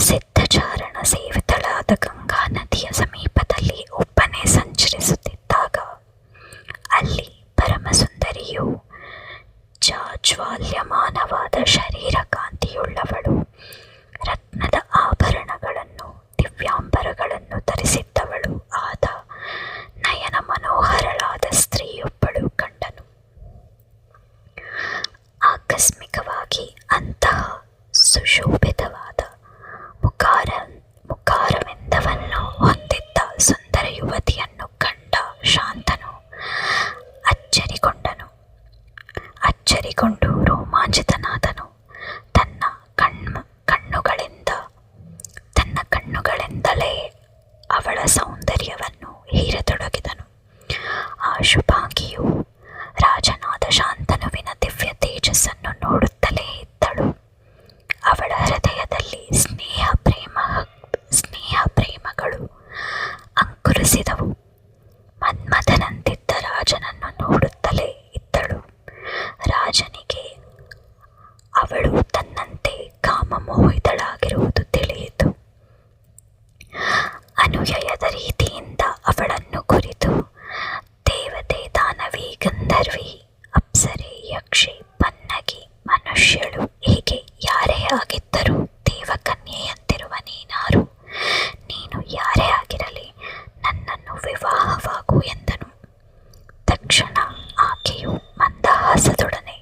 ಸಿದ್ಧಚಾರಣ ಸೇವಿತಳಾದ ಗಂಗಾ ನದಿಯ ಸಮೀಪದಲ್ಲಿ ಒಬ್ಬನೇ ಸಂಚರಿಸುತ್ತಿದ್ದಾಗ ಅಲ್ಲಿ ಪರಮಸುಂದರಿಯು ಜಾಜ್ವಾಲ್ಯಮಾನವಾದ ಶರೀರ ಕಾಂತಿಯುಳ್ಳವಳು, ರತ್ನದ ಆಭರಣಗಳನ್ನು ದಿವ್ಯಾಂಬರಗಳನ್ನು ಧರಿಸಿದ್ದವಳು ಆದ ನಯನ ಮನೋಹರಳಾದ ಸ್ತ್ರೀಯೊಬ್ಬಳು ಕಂಡನು. ಆಕಸ್ಮಿಕವಾಗಿ ಅಂತಹ ಸುಶೋಭಿತವಾದ ಮುಖಾರವಿಂದವನ್ನು ಹೊಂದಿದ್ದ ಸುಂದರ ಯುವತಿಯನ್ನು ಕಂಡ ಶಾಂತನು ಅಚ್ಚರಿಗೊಂಡು ರೋಮಾಂಚಿತನಾದನು. ತನ್ನ ಕಣ್ಣುಗಳಿಂದಲೇ ಅವಳ ಸೌಂದರ್ಯವನ್ನು ಹೀರತೊಡಗಿದನು. ಆ ಶುಭಾಂಗಿಯು ರಾಜನಾದ ಶಾಂತನುವಿನ ದಿವ್ಯ ತೇಜಸ್ಸನ್ನು ನೋಡುತ್ತಲೇ ಇದ್ದಳು. ಅವಳ ಹೃದಯದಲ್ಲಿ ಸ್ನೇಹ ಪ್ರೇಮಗಳು ಅಂಕುರಿಸಿದವು. ಮನ್ಮಥನಂತಿದ್ದ ರಾಜನನ್ನು ನೋಡುತ್ತಲೇ ಇದ್ದಳು. ರಾಜನಿಗೆ ಅವಳು ತನ್ನಂತೆ ಕಾಮಮೋಹಿತಳಾಗಿರುವುದು ತಿಳಿಯಿತು. ಅನುಯಯದ ರೀತಿಯಿಂದ ಅವಳನ್ನು ಕುರಿತು ದೇವತೆ, ದಾನವಿ, ಗಂಧರ್ವಿ, ಅಪ್ಸರೆ, ಯಕ್ಷಿ, ಪನ್ನಗಿ, ಮನುಷ್ಯಳು, ಹೀಗೆ ಯಾರೇ ಆಗಿದ್ದರೂ ದೇವಕನ್ಯೆಯಂತಿರುವ ನೀನಾರು, ನೀನು ಯಾರೇ ಆಗಿರಲಿ ನನ್ನನ್ನು ವಿವಾಹವಾಗು ಎಂದನು. ತಕ್ಷಣ ಆಕೆಯು ಮಂದಹಾಸದೊಡನೆ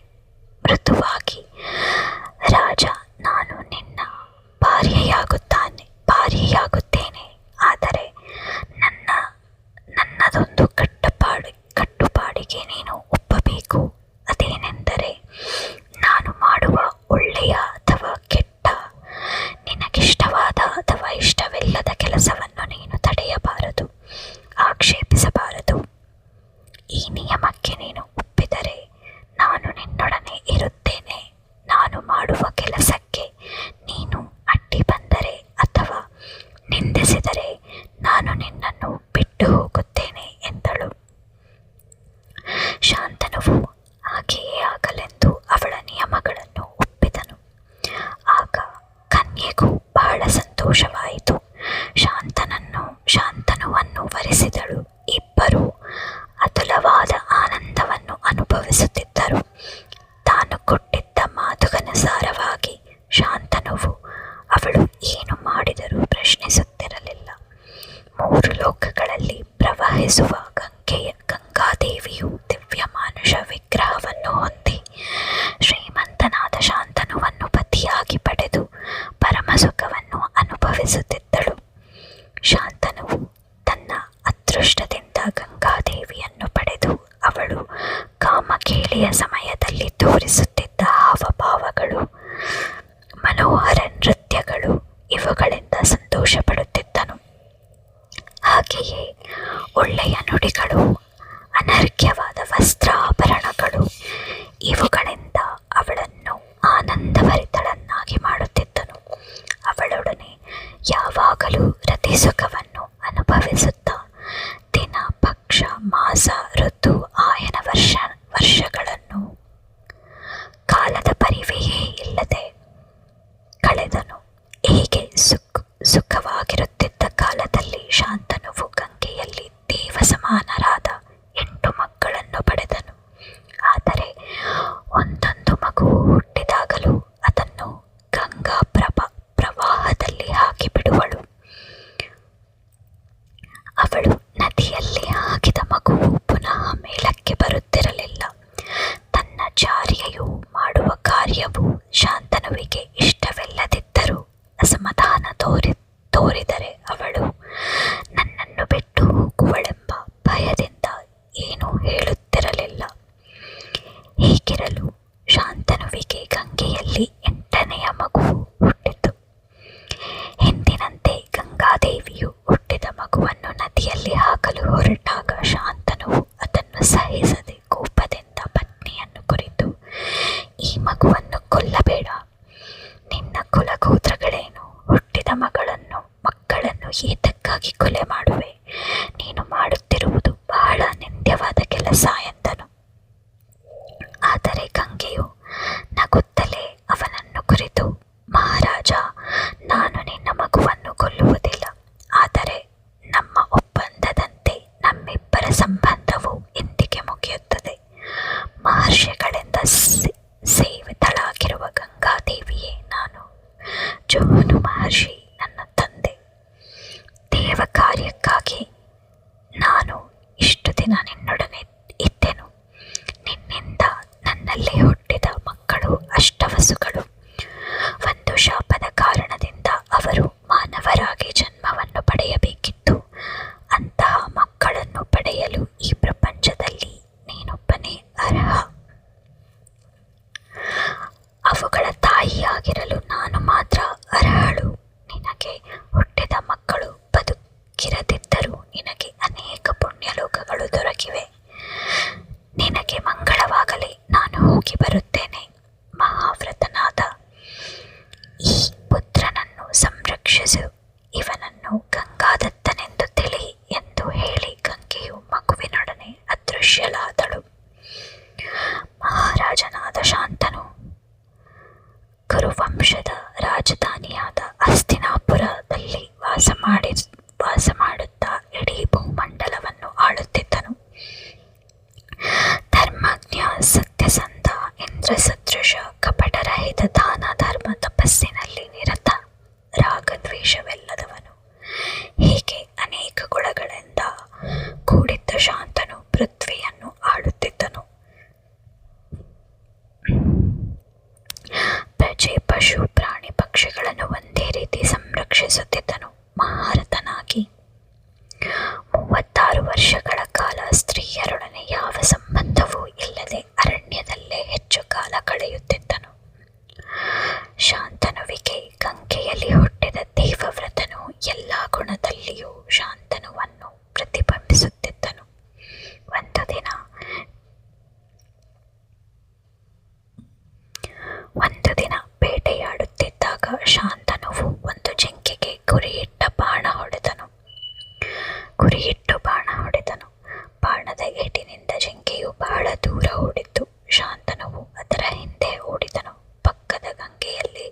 ಮೃದುವಾಗಿ, ರಾಜ, ನಾನು ನಿನ್ನ ಭಾರ್ಯೆಯಾಗುತ್ತೇನೆ. ಆದರೆ ನನ್ನದೊಂದು ಕಟ್ಟುಪಾಡಿಗೆ ನೀನು ಒಪ್ಪಬೇಕು. ಅದೇನೆಂದರೆ, ನಾನು ಮಾಡುವ ಒಳ್ಳೆಯ ಅಥವಾ ಕೆಟ್ಟ, ನಿನಗಿಷ್ಟವಾದ ಅಥವಾ ಇಷ್ಟವಿಲ್ಲದ ಕೆಲಸವನ್ನು ನೀನು ತಡೆಯಬಾರದು, ಆಕ್ಷೇಪಿಸಬಾರದು. ಈ ನಿಯಮಕ್ಕೆ ನೀನು ಒಪ್ಪಿದರೆ ನಾನು ನಿನ್ನೊಡನೆ ಇರುತ್ತೇನೆ. ನಾನು ಮಾಡುವ ಕೆಲಸಕ್ಕೆ ನೀನು ಅಡ್ಡಿ ಬಂದರೆ ಅಥವಾ ನಿಂದಿಸಿದರೆ ನಾನು ನಿನ್ನನ್ನು ಬಿಟ್ಟು ಹೋಗುತ್ತೇನೆ ಎಂದಳು. ಶಾಂತನುವು ಹಾಗೆಯೇ ಆಗಲೆಂದು ಅವಳ ನಿಯಮಗಳನ್ನು ಒಪ್ಪಿದನು. ಆಗ ಕನ್ಯೆಗೂ ಬಹಳ ಸಂತೋಷವಾಯಿತು. ಶಾಂತನುವನ್ನು ವರಿಸಿದಳು. ಇಬ್ಬರೂ ಅತುಲವಾದ ಆನಂದವನ್ನು ಅನುಭವಿಸುತ್ತಿದ್ದರು. ತಾನು ಕೊಟ್ಟಿದ್ದ ಮಾತುಗನುಸಾರವಾಗಿ ಶಾಂತನುವು ಅವಳು ಏನು ಮಾಡಿದರೂ ಪ್ರಶ್ನಿಸುತ್ತಿರಲಿಲ್ಲ. 3 ಲೋಕಗಳಲ್ಲಿ ಪ್ರವಹಿಸುವ ಗಂಗಾದೇವಿಯು ದಿವ್ಯ ಮಾನುಷ ವಿಗ್ರಹವನ್ನು ಹೊಂದಿ ಶ್ರೀಮಂತನಾದ ಶಾಂತನುವನ್ನು ಪತಿಯಾಗಿ ಪಡೆದು ಪರಮಸುಖವನ್ನು ಅನುಭವಿಸುತ್ತಿದ್ದಳು. ಶಾಂತನುವು ತನ್ನ ಅದೃಷ್ಟದಿಂದ ಗಂಗಾದೇವಿಯನ್ನು ಪಡೆದು ಅವಳು ಕಾಮಕೇಳಿಯ ಸಮಯದಲ್ಲಿ ತೋರಿಸುತ್ತಿದ್ದ ಹಾವಭಾವಗಳು, ಮನೋಹರ ನೃತ್ಯಗಳು, ಇವುಗಳಿಂದ ಸಂತೋಷ ಪಡುತ್ತಿದ್ದನು. ಹಾಗೆಯೇ ಒಳ್ಳೆಯ ನುಡಿಗಳು, ಅನರ್ಘ್ಯವಾದ ವಸ್ತ್ರಾಭರಣಗಳು, ಇವುಗಳಿಂದ ಅವಳನ್ನು ಆನಂದಭರಿತಳನ್ನಾಗಿ ಮಾಡುತ್ತಿದ್ದನು. ಅವಳೊಡನೆ ಯಾವಾಗಲೂ ರತಿಸುಖವನ್ನು ಅನುಭವಿಸುತ್ತಾ ದಿನ, ಪಕ್ಷ, ಮಾಸ, ಋತು, ಆಯನ ವರ್ಷಗಳನ್ನು ಕಾಲದ ಪರಿವೆಯೇ ಇಲ್ಲದೆ ಕಳೆದನು. ಹೀಗೆ ಸುಖವಾಗಿರುತ್ತಿದ್ದ ಕಾಲದಲ್ಲಿ ಶಾಂತನುವು ಗಂಗೆಯಲ್ಲಿ ದೇವ ಸಮಾನರಾದ 8 ಮಕ್ಕಳನ್ನು ಪಡೆದನು. ಆದರೆ ಒಂದೊಂದು ಮಗುವು ಹುಟ್ಟಿದಾಗಲೂ ಅದನ್ನು ಗಂಗಾ ಪ್ರವಾಹದಲ್ಲಿ ಹಾಕಿಬಿಡುವಳು. ಅವಳು ನದಿಯಲ್ಲಿ ಹಾಕಿದ ಮಗುವು ಪುನಃ ಮೇಲಕ್ಕೆ ಬರುತ್ತಿರಲಿಲ್ಲ. ತನ್ನ ಜಾರಿಯು ಮಾಡುವ ಕಾರ್ಯವು ಶಾಂತನುವಿಗೆ ಇಷ್ಟವಿಲ್ಲದಿದ್ದರೂ ಅಸಮಾಧಾನ ತೋರಿದರೆ ಅವಳು ನನ್ನನ್ನು ಬಿಟ್ಟು ಹೋಗುವಳೆಂಬ ಭಯದಿಂದ ಏನೂ ಹೇಳುತ್ತಿರಲಿಲ್ಲ. ಹೀಗಿರಲು ಶಾಂತನುವಿಗೆ ಗಂಗೆಯಲ್ಲಿ 8ನೆಯ ಮಗುವು ಹುಟ್ಟಿತು. ಹಿಂದಿನಂತೆ ಗಂಗಾದೇವಿಯು ಹುಟ್ಟಿದ ಮಗುವನ್ನು ನದಿಯಲ್ಲಿ ಹಾಕಲು ಹೊರಟಾಗ ಶಾಂತನುವು ಅದನ್ನು ಸಹಿಸದೆ ಕೋಪದಿಂದ ಪತ್ನಿಯನ್ನು ಕುರಿತು, ಈ ಮಗುವನ್ನು ಕೊಲ್ಲಬೇಡ. ನಿನ್ನ ಕುಲಗೋತ್ರಗಳೇನು? ಹುಟ್ಟಿದ ಮಕ್ಕಳನ್ನು ಏತಕ್ಕಾಗಿ ಕೊಲೆ ಮಾಡುವೆ? ನೀನು ಮಾಡುತ್ತಿರುವುದು ಬಹಳ ನಿಂದ್ಯವಾದ ಕೆಲಸ ಎಂದನು. ಆದರೆ ಗಂಗೆಯು ನಗುತ್ತಲೇ ಅವನನ್ನು ಕುರಿತು, ಮಹಾರಾಜ, ನಾನು ನಿನ್ನ ಜೋಹನು ಮಹರ್ಷಿ ನನ್ನ ತಂದೆ. ದೇವ ಕಾರ್ಯಕ್ಕಾಗಿ ನಾನು ಇಷ್ಟು ದಿನ ನಿನ್ನೊಡನೆ ಇದ್ದೆನು. ನಿನ್ನಿಂದ ನನ್ನಲ್ಲಿ ಹುಟ್ಟಿದ ಮಕ್ಕಳು ಅಷ್ಟವಸುಗಳು. ಒಂದು ಶಾಪದ ಕಾರಣದಿಂದ ಅವರು ಮಾನವರಾಗಿ ಜನ್ಮವನ್ನು ಪಡೆಯಬೇಕಿತ್ತು. ಅಂತಹ ಮಕ್ಕಳನ್ನು ಪಡೆಯಲು ಈ ಪ್ರಪಂಚದಲ್ಲಿ ನೀನೊಬ್ಬನೇ ಅರ್ಹ. ಅವುಗಳ ತಾಯಿಯಾಗಿರಲು ನಾನು ಮಾತ್ರ ಅರ್ಹಳು. ನಿನಗೆ ಹುಟ್ಟಿದ ಮಕ್ಕಳು ಬದುಕಿರದಿದ್ದರೂ ನಿನಗೆ ಅನೇಕ ಪುಣ್ಯಲೋಕಗಳು ದೊರಕಿವೆ. ನಿನಗೆ ಮಂಗಳವಾಗಲಿ. ನಾನು ಹೋಗಿ ಬರುತ್ತೇನೆ. ಮಹಾವ್ರತನಾದ ಈ ಪುತ್ರನನ್ನು ಸಂರಕ್ಷಿಸು. ಇವನನ್ನು ಗಂಗಾದತ್ತನೆಂದು ತಿಳಿ ಎಂದು ಹೇಳಿ ಗಂಗೆಯು ಮಗುವಿನೊಡನೆ ಅದೃಶ್ಯಳಾದಳು. ಮಹಾರಾಜನಾದ ಶಾಂತನು ಕುರುವಂಶದ ರಾಜಧಾನಿಯಾದ ಹಸ್ತಿನಾಪುರದಲ್ಲಿ ವಾಸ ಮಾಡುತ್ತಾ ಇಡೀ ಭೂಮಂಡಲವನ್ನು ಆಳುತ್ತಿದ್ದನು. ಧರ್ಮಜ್ಞ, ಸತ್ಯಸಂಧ, ಇಂದ್ರಸದೃಶ, ಕಪಟರಹಿತ, ದಾನ ಧರ್ಮ ತಪಸ್ಸಿನಲ್ಲಿ ನಿರತ, ರಾಗದ್ವೇಷವೆಲ್ಲದವನು. ಹೀಗೆ ಅನೇಕ ಗುಣಗಳಿಂದ ಕೂಡಿದ್ದ ಶಾಂತನು ಪೃಥ್ವಿಯನ್ನು ಆಳುತ್ತಿದ್ದನು. ಪ್ರಜೆ, ಪಶು, ಪ್ರಾಣಿ, ಪಕ್ಷಿಗಳನ್ನು ಒಂದೇ ರೀತಿ ಸಂರಕ್ಷಿಸುತ್ತಿದ್ದನು. ಮಹಾರಥನಾಗಿ 36 ವರ್ಷಗಳ ಕಾಲ ಸ್ತ್ರೀಯರೊಡನೆ ಯಾವ ಸಂಬಂಧವೂ ಇಲ್ಲದೆ ಅರಣ್ಯದಲ್ಲೇ ಹೆಚ್ಚು ಕಾಲ ಕಳೆಯುತ್ತಿದ್ದನು. ಶಾಂತನುವಿಗೆ ಗಂಗೆಯಲ್ಲಿ ಹುಟ್ಟಿದ ದೇವವ್ರತನು ಎಲ್ಲ ಗುಣದಲ್ಲಿಯೂ ಶಾಂತನುವನ್ನು ಪ್ರತಿಬಿಂಬಿಸುತ್ತಿದ್ದನು. ಒಂದು ದಿನ ಬೇಟೆಯಾಡುತ್ತಿದ್ದಾಗ ಶಾಂತನುವು ಒಂದು ಜಿಂಕೆಗೆ ಗುರಿಯಿಟ್ಟು ಬಾಣ ಹೊಡೆದನು. ಬಾಣದ ಏಟಿನಿಂದ ಜಿಂಕೆಯು ಬಹಳ ದೂರ ಓಡಿತು. ಶಾಂತನುವು ಅದರ ಹಿಂದೆ ಓಡಿದನು. ಪಕ್ಕದ ಗಂಗೆಯಲ್ಲಿ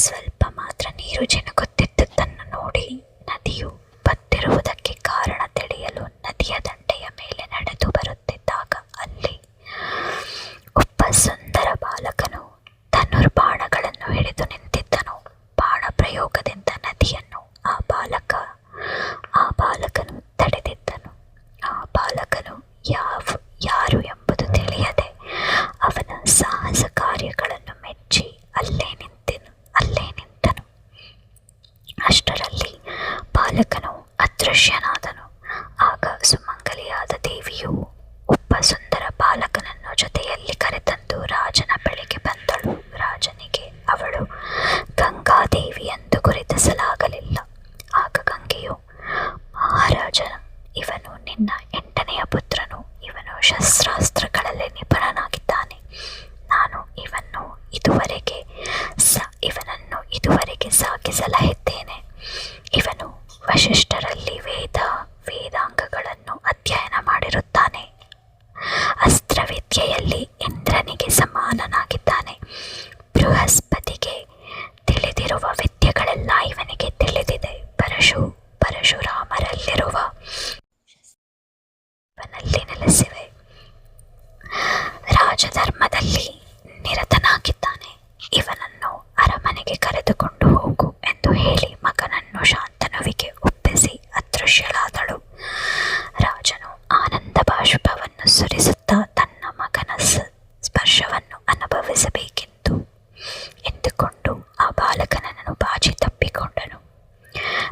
ಸ್ವಲ್ಪ ಮಾತ್ರ ನೀರು ಜಿನುಗುತ್ತಿದ್ದುದನ್ನು ನೋಡಿ ನದಿಯು ಬತ್ತಿರುವುದಕ್ಕೆ ಕಾರಣ ತಿಳಿಯಲು ನದಿಯ ದಂಡೆಯ ಮೇಲೆ ನಡೆದು ಬರುತ್ತಿದ್ದಾಗ ಅಲ್ಲಿ ಒಬ್ಬ ಸುಂದರ ಬಾಲಕನು ಧನುರ್ಬಾಣಗಳನ್ನು ಹಿಡಿದು ನಿಂತಿದ್ದನು. ಬಾಣ ಪ್ರಯೋಗದಿಂದ ನದಿಯನ್ನು ಆ ಬಾಲಕನು ತಡೆದಿದ್ದನು. ಆ ಬಾಲಕನು ಯಾರು ಎಂಬುದು ತಿಳಿಯದೆ ಅವನ ಸಾಹಸ ಕಾರ್ಯಗಳನ್ನು ಮೆಚ್ಚಿ ಅಲ್ಲೇ ನಿಂತನು. ಅಷ್ಟರಲ್ಲಿ ಬಾಲಕನು ಅದೃಶ್ಯನಾದನು. ಆಗ ಸುಮಂಗಲಿಯಾದ ದೇವಿಯು ಒಬ್ಬ ಸುಂದರ ಬಾಲಕನನ್ನು ಜೊತೆಯಲ್ಲಿ ಕರೆತಂದು ರಾಜನ ಬಳಿಗೆ ಬಂದಳು. ರಾಜನಿಗೆ ಅವಳು ಗಂಗಾದೇವಿ ಎಂದು ಗುರುತಿಸಲಾಗಲಿಲ್ಲ. ಆಗ ಗಂಗೆಯು, ಮಹಾರಾಜ, ಇವನು ನಿನ್ನ 8ನೆಯ ಪುತ್ರನು. ಇವನು ಶಸ್ತ್ರಾಸ್ತ್ರಗಳಲ್ಲಿ ನಿಪುಣನಾಗಿದ್ದಾನೆ. ನಾನು ಇವನನ್ನು ಇದುವರೆಗೆ ಸಾಗಿಸಲಹಿದ್ದೇನೆ. ಇವನು ವಶಿಷ್ಠರಲ್ಲಿ ವೇದಾಂಗಗಳನ್ನು ಅಧ್ಯಯನ ಮಾಡಿರುತ್ತಾನೆ. ಅಸ್ತ್ರವಿದ್ಯೆಯಲ್ಲಿ ಇಂದ್ರನಿಗೆ ಸಮಾನನಾಗಿದ್ದಾನೆ. ಬೃಹಸ್ಪತಿಗೆ ತಿಳಿದಿರುವ ವಿದ್ಯೆಗಳೆಲ್ಲ ಇವನಿಗೆ ತಿಳಿದಿದೆ. ಪರಶುರಾಮರಲ್ಲಿರುವ ಇವನಲ್ಲಿ ನೆಲೆಸಿವೆ. ರಾಜಧರ್ಮದಲ್ಲಿ ನಿರತನಾಗಿದ್ದಾನೆ. ಇವನನ್ನು ಅರಮನೆಗೆ ಕರೆದುಕೊಂಡು ಹೋಗು ಎಂದು ಹೇಳಿ ಮಗನನ್ನು ಶಾಂತನುವಿಗೆ ಒಪ್ಪಿಸಿ ಅದೃಶ್ಯಳಾದಳು. ರಾಜನು ಆನಂದ ಬಾಷ್ಪವನ್ನು ಸುರಿಸುತ್ತಾ ತನ್ನ ಮಗನ ಸ್ಪರ್ಶವನ್ನು ಅನುಭವಿಸಬೇಕೆಂದು ಎಂದುಕೊಂಡು ಆ ಬಾಲಕನನ್ನು ಬಾಚಿ ತಪ್ಪಿಕೊಂಡನು.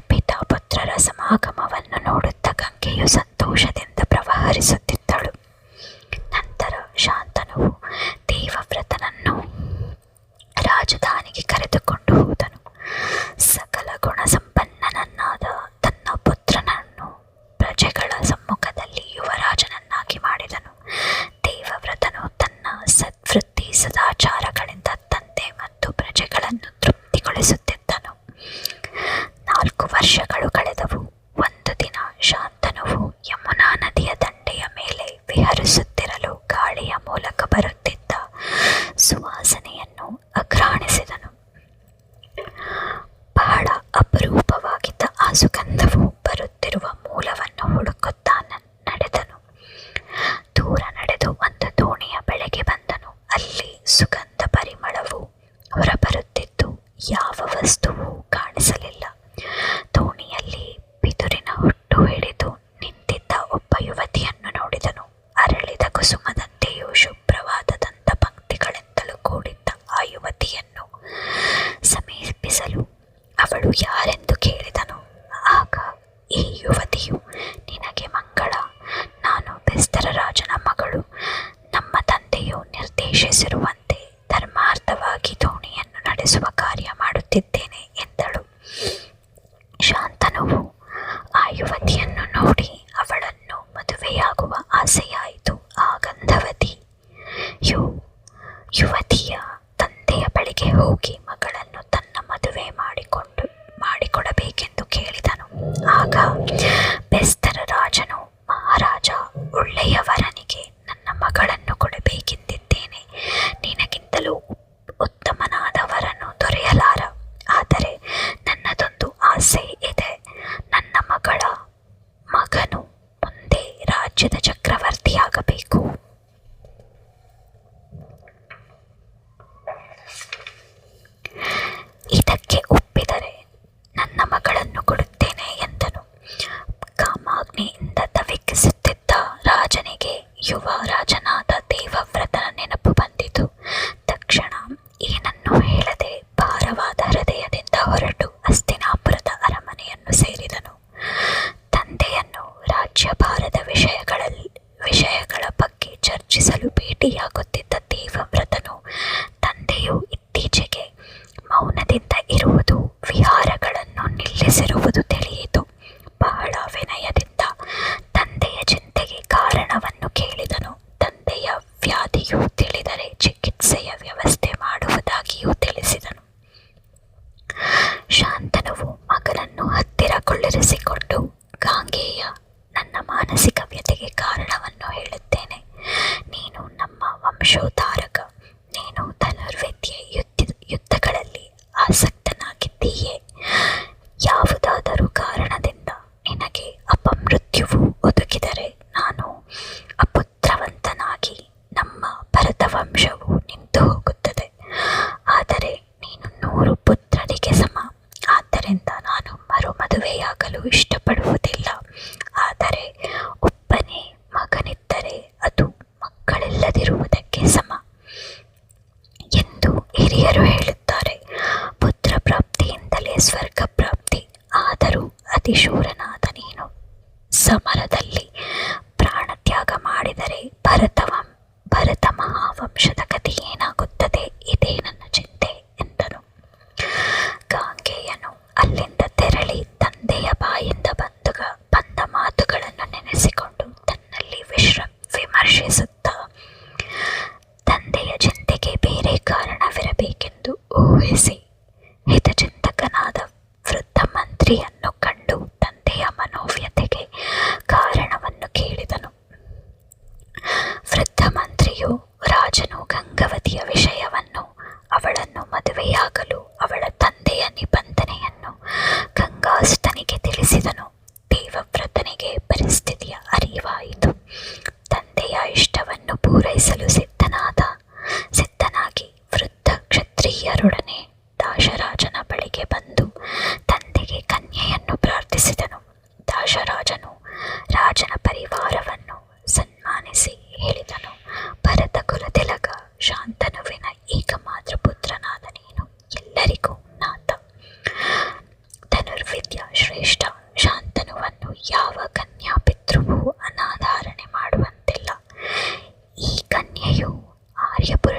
ಪಿತಾಪುತ್ರರ ಸಮಾಗಮವನ್ನು ನೋಡುತ್ತಾ ಗಂಗೆಯು ಸಂತೋಷದಿಂದ ಪ್ರವಹರಿಸುತ್ತಿದ್ದಳು. ನಂತರ ಶಾಂತನುವು ದೇವವ್ರತನನ್ನು ರಾಜಧಾನಿಗೆ ಕರೆದುಕೊಂಡು ಹೋದನು. ಸಕಲ ಗುಣ ಸಂಪನ್ನನನ್ನಾದ ತನ್ನ ಪುತ್ರನನ್ನು ಪ್ರಜೆಗಳ ಸಮ್ಮುಖದಲ್ಲಿ ಯುವರಾಜನನ್ನಾಗಿ ಮಾಡಿದನು. ದೇವವ್ರತನು ತನ್ನ ಸದ್ವೃತ್ತಿ ಸದಾಚಾರಗಳಿಂದ ತಂದೆ ಮತ್ತು ಪ್ರಜೆಗಳನ್ನು ತೃಪ್ತಿಗೊಳಿಸುತ್ತಿದ್ದನು. 4 ವರ್ಷಗಳು ಕಳೆದವು. ಒಂದು ದಿನ ಶಾಂತನುವು ಯಮುನಾ ನದಿಯ ದಂಡೆಯ ಮೇಲೆ ವಿಹರಿಸುತ್ತಿರಲು ಗಾಳಿಯ ಮೂಲಕ ಬರುತ್ತಿದ್ದ ಸುವಾಸನೆಯನ್ನು ಅಘ್ರಾಣಿಸಿದನು. ಬಹಳ ಅಪರೂಪವಾಗಿದ್ದ ಆ ಸುಗಂಧವು ಬರುತ್ತಿರುವ ಮೂಲವನ್ನು ಹುಡುಕುತ್ತಾ ನಡೆದನು. ದೂರ ನಡೆದು ಒಂದು ದೋಣಿಯ ಬಳಿಗೆ ಬಂದನು. ಅಲ್ಲಿ ಸುಗಂಧ ಪರಿಮಳವು ಹೊರಬರುತ್ತಿದ್ದು ಯಾವವ ವಸ್ತುವು ಕಾಣಿಸಲಿಲ್ಲ. ದೋಣಿಯಲ್ಲಿ ಬಿದುರಿನ ಹುಟ್ಟು ಹಿಡಿದು ನಿಂತಿದ್ದ ಒಬ್ಬ ಯುವತಿಯನ್ನು ನೋಡಿದನು. ಅರಳಿದ ಕುಸುಮದಂತೆಯೂ ಶುಭ್ರವಾದ ದಂತ ಪಂಕ್ತಿಗಳಿಂದಲೂ ಕೂಡಿದ್ದ ಆ ಯುವತಿಯನ್ನು ಸಮೀಪಿಸಲು ಅವಳು ಯಾರೆಂದು ಕೇಳಿದನು. ಆಗ ಈ ಯುವತಿಯು, ನಿನಗೆ ಮಂಗಳ, ನಾನು ಬೆಸ್ತರ ರಾಜನ ಮಗಳು. ನಮ್ಮ ತಂದೆಯು ನಿರ್ದೇಶಿಸಿರುವಂತೆ ಧರ್ಮಾರ್ಥವಾಗಿ ದೋಣಿಯನ್ನು ನಡೆಸುವ ಕಾರ್ಯ ಮಾಡುತ್ತಿದ್ದೇನೆ ಎಂದಳು. ಶಾಂತನುವು ಆ ಯುವತಿಯನ್ನು ನೋಡಿ ಅವಳನ್ನು ಮದುವೆಯಾಗುವ ಆಸೆಯಾಯಿತು. ಆ ಗಂಧವತಿ ಯುವತಿಯ ತಂದೆಯ ಬಳಿಗೆ ಹೋಗಿ ಮಗಳನ್ನು ತನ್ನ ಮದುವೆ ಮಾಡಿಕೊಡಬೇಕೆಂದು ಕೇಳಿದನು. ಆಗ ಬೆಸ್ತರ ರಾಜನು, ಮಹಾರಾಜ, ಒಳ್ಳೆಯ ವರನಿಗೆ ನನ್ನ ಮಗಳನ್ನು ಕೊಡಬೇಕೆಂದಿದ್ದೇನೆ. ನಿನಗಿಂತಲೂ ಉತ್ತಮನಾದ ವರನು ದೊರೆಯಲಾರ. ಆದರೆ ನನ್ನದೊಂದು ಆಸೆ ಇದೆ. ನನ್ನ ಮಗನು ಮುಂದೆ ರಾಜ್ಯದ ಚಕ್ರವರ್ತಿಯಾಗಬೇಕು. ಇದಕ್ಕೆ ಒಪ್ಪಿದರೆ ನನ್ನ ಮಗಳನ್ನು ಕೊಡುತ್ತೇನೆ ಎಂದನು. ಕಾಮಾಗ್ನಿಯಿಂದ ತವಿಕಿಸುತ್ತಿದ್ದ ರಾಜನಿಗೆ ಯುವ ರಾಜನಾದ ದೇವವ್ರತನ ನೆನಪು ಬಂದಿತು. ತಕ್ಷಣ ಏನನ್ನೂ ಹೇಳದೆ ಭಾರವಾದ ಹೃದಯದಿಂದ ಹೊರಟು ಹಸ್ತಿನಾಪುರದ ಅರಮನೆಯನ್ನು ಸೇರಿದನು. ತಂದೆಯನ್ನು ರಾಜ್ಯಭಾರದ ವಿಷಯಗಳ ಬಗ್ಗೆ ಚರ್ಚಿಸಲು ಭೇಟಿಯಾಗುತ್ತಿದ್ದ ದೇವವ್ರತನು, ತಂದೆಯು ಇತ್ತೀಚೆಗೆ ಮೌನದಿಂದ ಇರುವುದು, ವಿಹಾರಗಳನ್ನು ನಿಲ್ಲಿಸಿರುವುದು ತಿಳಿಯಿತು. ಬಹಳ ವಿನಯದಿಂದ ತಂದೆಯ ಚಿಂತೆಗೆ ಕಾರಣವನ್ನು ಕೇಳಿದನು. ತಂದೆಯ ವ್ಯಾಧಿಯು ತಿಳಿದರೆ ಚಿಕಿತ್ಸೆಯ ವ್ಯವಸ್ಥೆ ಮಾಡುವುದಾಗಿಯೂ ತಿಳಿಸಿದನು. ಶಾಂತನುವು ಮಗನನ್ನು ಹತ್ತಿರ ಕೊಳ್ಳಿರಿಸಿಕೊಂಡು, ಗಾಂಗೇಯ, ನನ್ನ ಮಾನಸಿಕ ವ್ಯಥೆಗೆ ಕಾರಣವನ್ನು ಹೇಳುತ್ತೇನೆ. ನೀನು ನಮ್ಮ ವಂಶೋದ್ಧಾರಕ. ನೀನು ಧನುರ್ವಿದ್ಯೆ ಯುದ್ಧಗಳಲ್ಲಿ ಆಸಕ್ತನಾಗಿದ್ದೀಯೆ. ಯಾವುದಾದರೂ ಕಾರಣದಿಂದ ನಿನಗೆ ಅಪಮೃತ್ಯುವು ಒದಗಿದರೆ ನಾನು ಅಪುತ್ರವಂತನಾಗಿ ನಮ್ಮ ಭರತವಂಶವು ನಿಂತು ಹೋಗುತ್ತದೆ. ಆದರೆ ನೀನು 100 ಪುತ್ರರಿಗೆ ಸಮ. ಆದ್ದರಿಂದ ನಾನು ಮರುಮದುವೆಯಾಗಲು ಇಷ್ಟಪಡುವುದಿಲ್ಲ. ಆದರೆ ಒಬ್ಬನೇ ಮಗನಿದ್ದರೆ ಅದು ಮಕ್ಕಳಿಲ್ಲದಿರುವುದಕ್ಕೆ ಸಮ ಎಂದು ಹಿರಿಯರು ಹೇಳುತ್ತಾರೆ. ಪುತ್ರ ಪ್ರಾಪ್ತಿಯಿಂದಲೇ ಸ್ವರ್ಗ ಪ್ರಾಪ್ತಿ. ಆದರೂ ಅತಿಶೂರನಾದ ನೀನು ಸಮರದಲ್ಲಿ ಪ್ರಾಣತ್ಯಾಗ ಮಾಡಿದರೆ ಭರತ ಮಹಾವಂಶದ ಗತಿ ಏನಾಗುತ್ತದೆ? ಇದೇ ನನ್ನ ಚಿಂತೆ ಎಂದನು. ಗಾಂಗೇಯನು ಅಲ್ಲಿಂದ ತೆರಳಿ ತಂದೆಯ ಬಾಯಿಂದ ಬಂದ ಮಾತುಗಳನ್ನು ನೆನೆಸಿಕೊಂಡು ತನ್ನಲ್ಲಿ ವಿಮರ್ಶಿಸುತ್ತಾ, ತಂದೆಯ ಚಿಂತೆಗೆ ಬೇರೆ ಕಾರಣವಿರಬೇಕೆಂದು ಊಹಿಸಿ ಹಿತಚಿಂತಕನಾದ ವೃದ್ಧ ಮಂತ್ರಿಯನ್ನು ಕಂಡು ತಂದೆಯ ಮನೋವ್ಯಥೆಗೆ ಕಾರಣವನ್ನು ಕೇಳಿದನು. ವೃದ್ಧ ಮಂತ್ರಿಯು ರಾಜನು ಗಂಗಾವತಿಯ ವಿಷಯವನ್ನು, ಅವಳನ್ನು ಮದುವೆಯಾಗಲು ಅವಳ ತಂದೆಯ ನಿಬಂಧನೆಯನ್ನು ಗಂಗಾಸುತನಿಗೆ ತಿಳಿಸಿದನು. ದೇವವ್ರತನಿಗೆ ಪರಿಸ್ಥಿತಿಯ ಅರಿವಾಯಿತು. ತಂದೆಯ ಇಷ್ಟವನ್ನು ಪೂರೈಸಲು ಸಿದ್ಧನಾಗಿ ವೃದ್ಧ ಕ್ಷತ್ರಿಯರೊಡನೆ ದಾಶರಾಜನ ಬಳಿಗೆ ಬಂದು ತಂದೆಗೆ ಕನ್ಯೆಯನ್ನು ಪ್ರಾರ್ಥಿಸಿದನು. ದಾಶರಾಜನು ರಾಜನ ಪರಿವಾರವನ್ನು ಸನ್ಮಾನಿಸಿ ಹೇಳಿದನು, ಭರತ ಕುಲತಿಲಕ, ಶಾಂತನುವಿನ ಏಕಮಾತ್ರ ಪುತ್ರನಾದ ನೀನು ಎಲ್ಲರಿಗೂ ನಾಥ. ಧನುರ್ವಿದ್ಯಾ ಶ್ರೇಷ್ಠ ಶಾಂತನುವನ್ನು ಯಾವ ಕನ್ಯಾಪಿತೃವೂ ಅನಾಧಾರಣೆ ಮಾಡುವಂತಿಲ್ಲ. ಈ ಕನ್ಯೆಯು ಆರ್ಯಪುರ